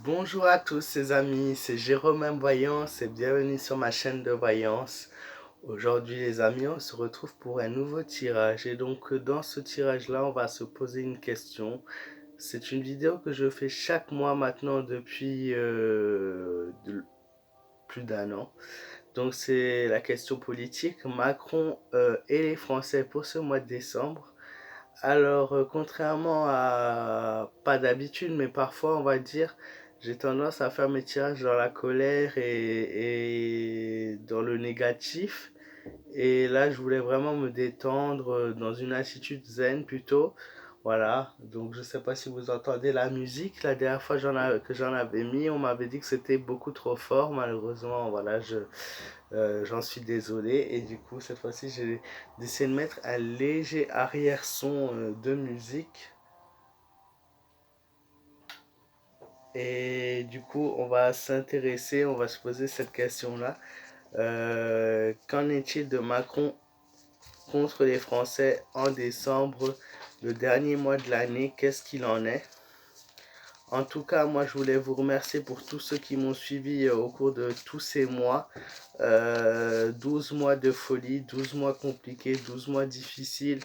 Bonjour à tous les amis, c'est Jérôme Voyance et bienvenue sur ma chaîne de voyance. Aujourd'hui les amis, on se retrouve pour un nouveau tirage et donc dans ce tirage là on va se poser une question. C'est une vidéo que je fais chaque mois maintenant depuis plus d'un an. Donc c'est la question politique, Macron et les Français pour ce mois de décembre. Alors, contrairement à pas d'habitude, mais parfois on va dire, j'ai tendance à faire mes tirages dans la colère et dans le négatif. Et là, je voulais vraiment me détendre dans une attitude zen plutôt. Voilà, donc je sais pas si vous entendez la musique. La dernière fois que j'en avais mis, on m'avait dit que c'était beaucoup trop fort. Malheureusement, voilà, j'en suis désolé. Et du coup, cette fois-ci, j'ai décidé de mettre un léger arrière-son de musique. Et du coup, on va se poser cette question-là. Qu'en est-il de Macron contre les Français en décembre, le dernier mois de l'année? Qu'est-ce qu'il en est? En tout cas, moi, je voulais vous remercier pour tous ceux qui m'ont suivi au cours de tous ces mois. 12 mois de folie, 12 mois compliqués, 12 mois difficiles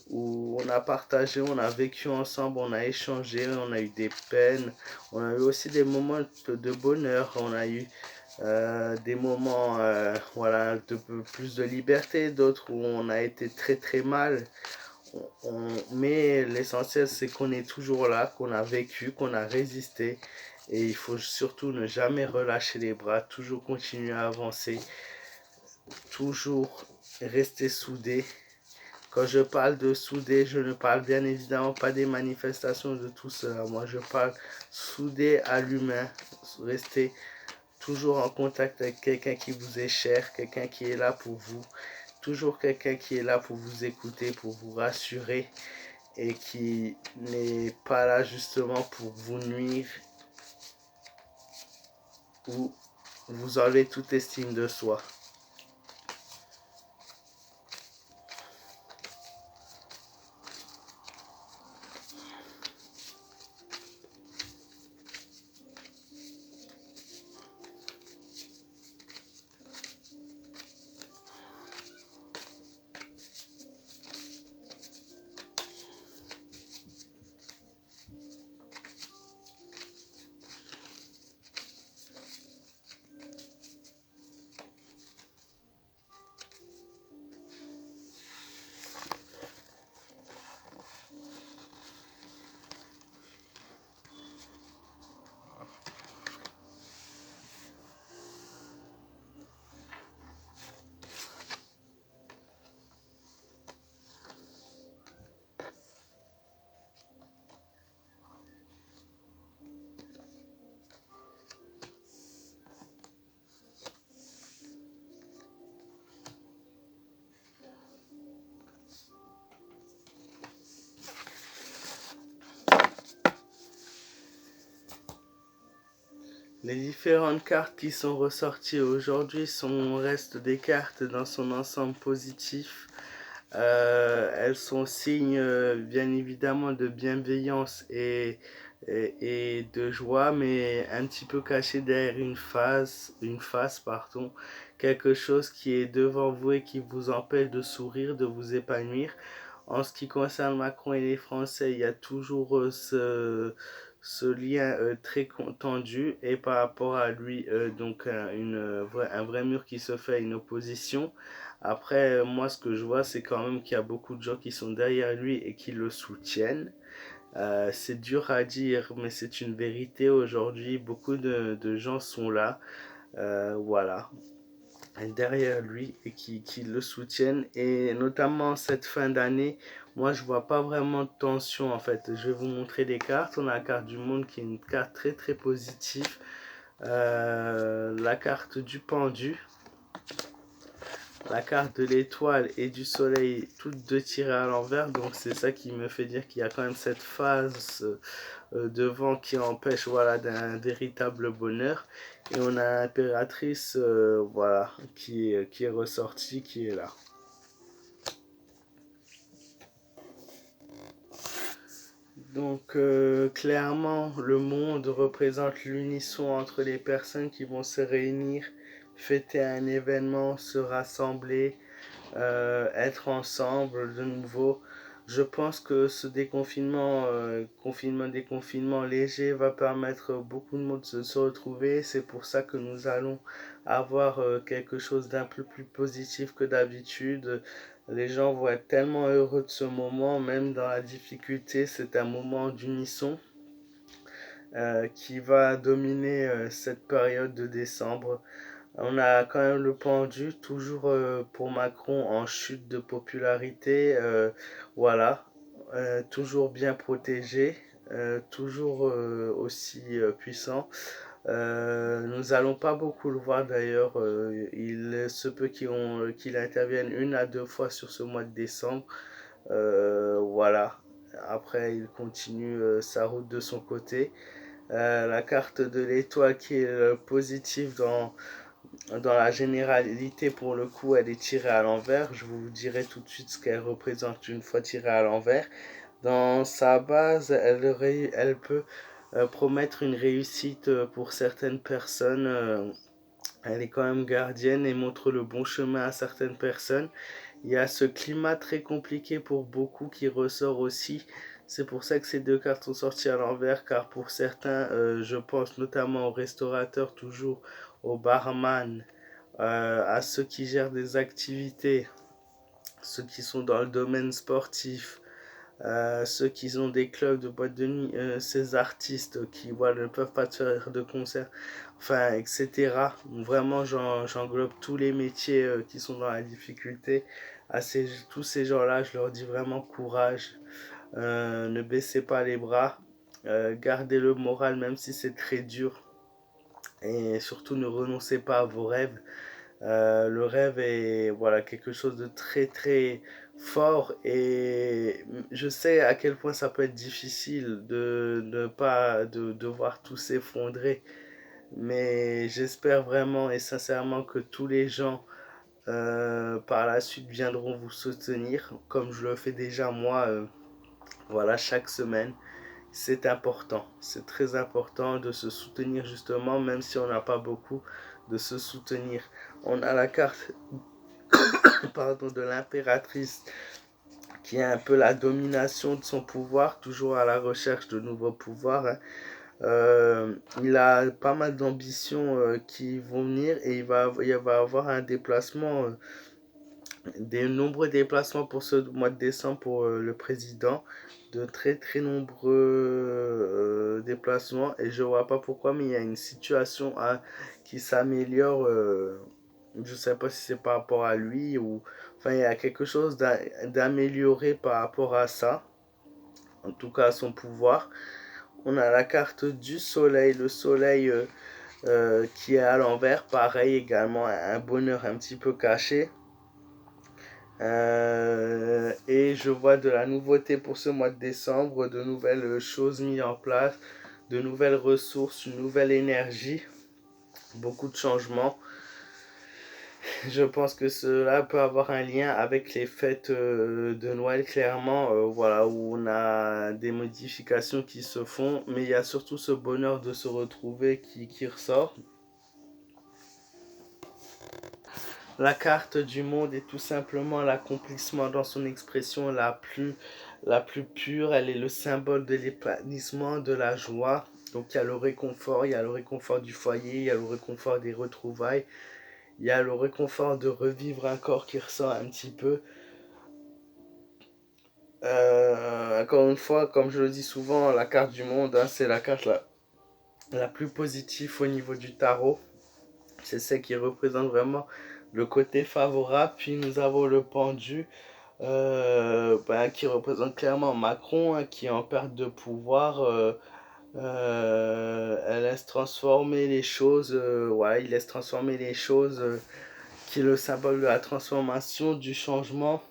où on a partagé, on a vécu ensemble, on a échangé, on a eu des peines, on a eu aussi des moments de bonheur, on a eu des moments voilà, de plus de liberté, d'autres où on a été très très mal. Mais l'essentiel, c'est qu'on est toujours là, qu'on a vécu, qu'on a résisté. Et il faut surtout ne jamais relâcher les bras, toujours continuer à avancer, toujours rester soudé. Quand je parle de soudé, je ne parle bien évidemment pas des manifestations de tout cela. Moi, je parle soudé à l'humain, rester toujours en contact avec quelqu'un qui vous est cher, quelqu'un qui est là pour vous, toujours quelqu'un qui est là pour vous écouter, pour vous rassurer et qui n'est pas là justement pour vous nuire ou vous enlever toute estime de soi. Les différentes cartes qui sont ressorties aujourd'hui restent des cartes dans son ensemble positif. Elles sont signes bien évidemment de bienveillance et de joie, mais un petit peu cachées derrière une face, pardon, quelque chose qui est devant vous et qui vous empêche de sourire, de vous épanouir. En ce qui concerne Macron et les Français, il y a toujours ce lien très tendu et par rapport à lui, donc un vrai mur qui se fait, une opposition. Après, moi, ce que je vois, c'est quand même qu'il y a beaucoup de gens qui sont derrière lui et qui le soutiennent. C'est dur à dire, mais c'est une vérité aujourd'hui. Beaucoup de gens sont là, voilà, derrière lui et qui le soutiennent. Et notamment cette fin d'année, moi, je vois pas vraiment de tension en fait. Je vais vous montrer des cartes. On a la carte du monde qui est une carte très très positive. La carte du pendu, la carte de l'étoile et du soleil, toutes deux tirées à l'envers. Donc c'est ça qui me fait dire qu'il y a quand même cette phase de vent qui empêche, voilà, d'un véritable bonheur. Et on a l'impératrice, voilà, qui est ressortie, qui est là. Donc clairement, le monde représente l'unisson entre les personnes qui vont se réunir, fêter un événement, se rassembler, être ensemble de nouveau. Je pense que ce déconfinement léger va permettre à beaucoup de monde de se retrouver. C'est pour ça que nous allons avoir quelque chose d'un peu plus positif que d'habitude. Les gens vont être tellement heureux de ce moment, même dans la difficulté, c'est un moment d'unisson qui va dominer cette période de décembre. On a quand même le pendu, toujours pour Macron en chute de popularité, voilà, toujours bien protégé, toujours aussi puissant. Nous allons pas beaucoup le voir d'ailleurs, il se peut qu'il intervienne 1 à 2 fois sur ce mois de décembre, voilà. Après, il continue sa route de son côté. La carte de l'étoile qui est positive dans la généralité, pour le coup, elle est tirée à l'envers. Je vous dirai tout de suite ce qu'elle représente une fois tirée à l'envers. Dans sa base, elle peut promettre une réussite pour certaines personnes. Elle est quand même gardienne et montre le bon chemin à certaines personnes. Il y a ce climat très compliqué pour beaucoup qui ressort aussi. C'est pour ça que ces deux cartes sont sorties à l'envers, car pour certains, je pense notamment aux restaurateurs, toujours aux barman, à ceux qui gèrent des activités, ceux qui sont dans le domaine sportif, ceux qui ont des clubs de boîte de nuit, ces artistes qui voilà, ne peuvent pas faire de concert, enfin, etc. Vraiment, j'englobe tous les métiers qui sont dans la difficulté. Tous ces gens-là, je leur dis vraiment courage, ne baissez pas les bras, gardez le moral même si c'est très dur. Et surtout, ne renoncez pas à vos rêves. Le rêve est voilà, quelque chose de très très fort et je sais à quel point ça peut être difficile de ne pas de voir tout s'effondrer. Mais j'espère vraiment et sincèrement que tous les gens par la suite viendront vous soutenir comme je le fais déjà moi voilà, chaque semaine. C'est important, c'est très important de se soutenir justement, même si on n'a pas beaucoup, de se soutenir. On a la carte pardon, de l'impératrice qui a un peu la domination de son pouvoir, toujours à la recherche de nouveaux pouvoirs. Hein. Il a pas mal d'ambitions qui vont venir et il va avoir un déplacement, des nombreux déplacements pour ce mois de décembre pour le président, de très très nombreux déplacements et je vois pas pourquoi, mais il y a une situation qui s'améliore. Je sais pas si c'est par rapport à lui ou enfin il y a quelque chose d'amélioré par rapport à ça, en tout cas à son pouvoir. On a la carte du soleil, le soleil qui est à l'envers, pareil également un bonheur un petit peu caché. Et je vois de la nouveauté pour ce mois de décembre, de nouvelles choses mises en place, de nouvelles ressources, une nouvelle énergie, beaucoup de changements. Je pense que cela peut avoir un lien avec les fêtes de Noël, clairement, voilà, où on a des modifications qui se font, mais il y a surtout ce bonheur de se retrouver qui ressort. La carte du monde est tout simplement l'accomplissement dans son expression la plus pure. Elle est le symbole de l'épanouissement, de la joie. Donc il y a il y a le réconfort du foyer, il y a le réconfort des retrouvailles, il y a le réconfort de revivre un corps qui ressort un petit peu. Encore une fois, comme je le dis souvent, la carte du monde, hein, c'est la carte la plus positive au niveau du tarot. C'est celle qui représente vraiment le côté favorable. Puis nous avons le pendu qui représente clairement Macron, hein, qui est en perte de pouvoir. Elle laisse transformer les choses. Ouais, il laisse transformer les choses, qui est le symbole de la transformation, du changement.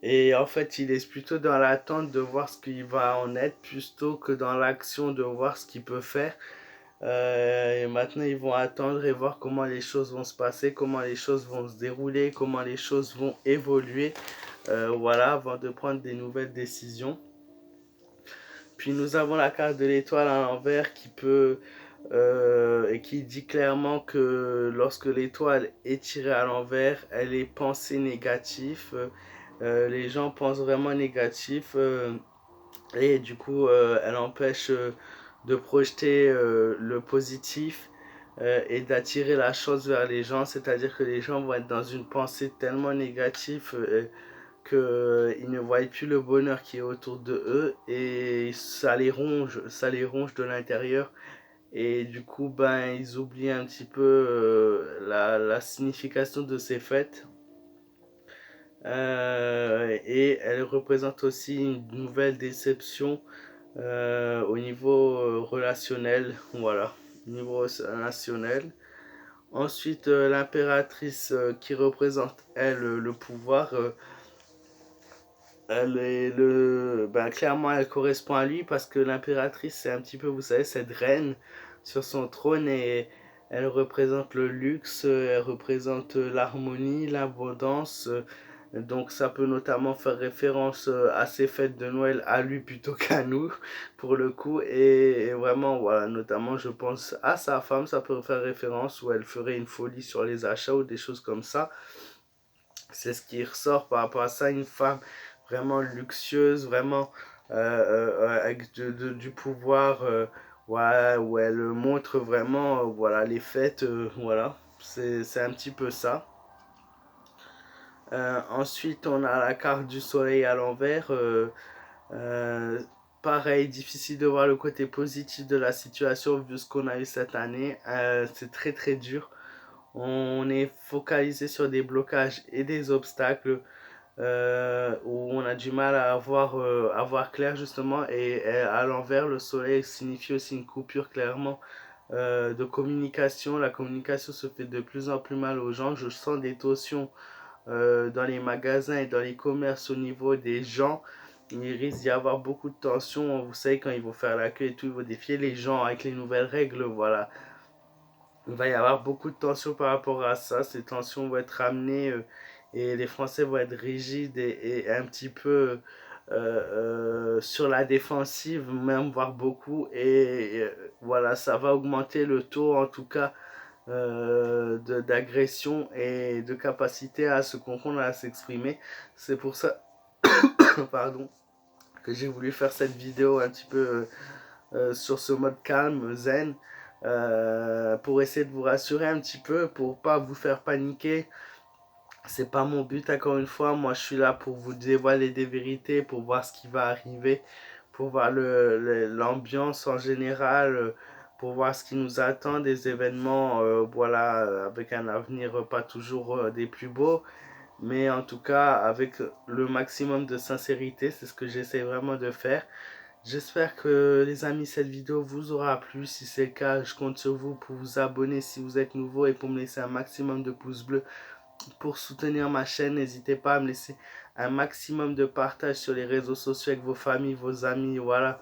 Et en fait, il est plutôt dans l'attente de voir ce qu'il va en être, plutôt que dans l'action de voir ce qu'il peut faire. Et maintenant, ils vont attendre et voir comment les choses vont se passer, comment les choses vont se dérouler, comment les choses vont évoluer. Voilà, avant de prendre des nouvelles décisions. Puis nous avons la carte de l'étoile à l'envers qui peut et qui dit clairement que lorsque l'étoile est tirée à l'envers, elle est pensée négative. Les gens pensent vraiment négatif et du coup elle empêche de projeter le positif et d'attirer la chance vers les gens. C'est-à-dire que les gens vont être dans une pensée tellement négative qu'ils ne voient plus le bonheur qui est autour de eux et ça les ronge de l'intérieur. Et du coup, ben, ils oublient un petit peu la signification de ces fêtes. Et elle représente aussi une nouvelle déception au niveau relationnel. Voilà, au niveau relationnel. Ensuite, l'impératrice qui représente, elle, le pouvoir. Elle est ben, clairement, elle correspond à lui parce que l'impératrice, c'est un petit peu, vous savez, cette reine sur son trône et elle représente le luxe, elle représente l'harmonie, l'abondance. Donc ça peut notamment faire référence à ces fêtes de Noël à lui plutôt qu'à nous, pour le coup. Et vraiment, voilà, notamment je pense à sa femme, ça peut faire référence où elle ferait une folie sur les achats ou des choses comme ça. C'est ce qui ressort par rapport à ça, une femme vraiment luxueuse, vraiment avec du pouvoir, ouais, où elle montre vraiment voilà, les fêtes, voilà, c'est un petit peu ça. Ensuite, on a la carte du soleil à l'envers. Euh, Pareil, difficile de voir le côté positif de la situation vu ce qu'on a eu cette année. C'est très très dur. On est focalisé sur des blocages et des obstacles où on a du mal à voir clair justement. Et à l'envers, le soleil signifie aussi une coupure clairement de communication. La communication se fait de plus en plus mal aux gens. Je sens des tensions dans les magasins et dans les commerces au niveau des gens. Il risque d'y avoir beaucoup de tensions. Vous savez, quand ils vont faire la queue et tout, ils vont défier les gens avec les nouvelles règles. Voilà. Il va y avoir beaucoup de tensions par rapport à ça. Ces tensions vont être ramenées et les Français vont être rigides et un petit peu sur la défensive, même voire beaucoup. Et voilà, ça va augmenter le taux en tout cas d'agression et de capacité à se confondre, à s'exprimer. C'est pour ça pardon, que j'ai voulu faire cette vidéo un petit peu sur ce mode calme, zen, pour essayer de vous rassurer un petit peu, pour pas vous faire paniquer. C'est pas mon but, encore une fois. Moi, je suis là pour vous dévoiler des vérités, pour voir ce qui va arriver, pour voir l'ambiance en général, pour voir ce qui nous attend, des événements, voilà, avec un avenir pas toujours des plus beaux, mais en tout cas avec le maximum de sincérité. C'est ce que j'essaie vraiment de faire. J'espère que les amis, cette vidéo vous aura plu. Si c'est le cas, je compte sur vous pour vous abonner si vous êtes nouveau et pour me laisser un maximum de pouces bleus pour soutenir ma chaîne. N'hésitez pas à me laisser un maximum de partage sur les réseaux sociaux avec vos familles, vos amis, voilà.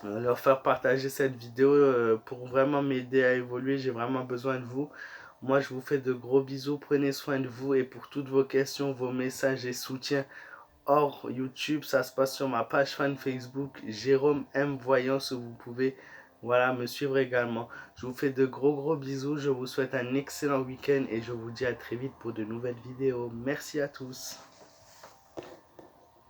Leur faire partager cette vidéo pour vraiment m'aider à évoluer. J'ai vraiment besoin de vous. Moi, je vous fais de gros bisous. Prenez soin de vous et pour toutes vos questions, vos messages et soutiens hors YouTube, ça se passe sur ma page fan Facebook, Jérôme M. Voyance, où vous pouvez voilà, me suivre également. Je vous fais de gros bisous, je vous souhaite un excellent week-end et je vous dis à très vite pour de nouvelles vidéos. Merci à tous.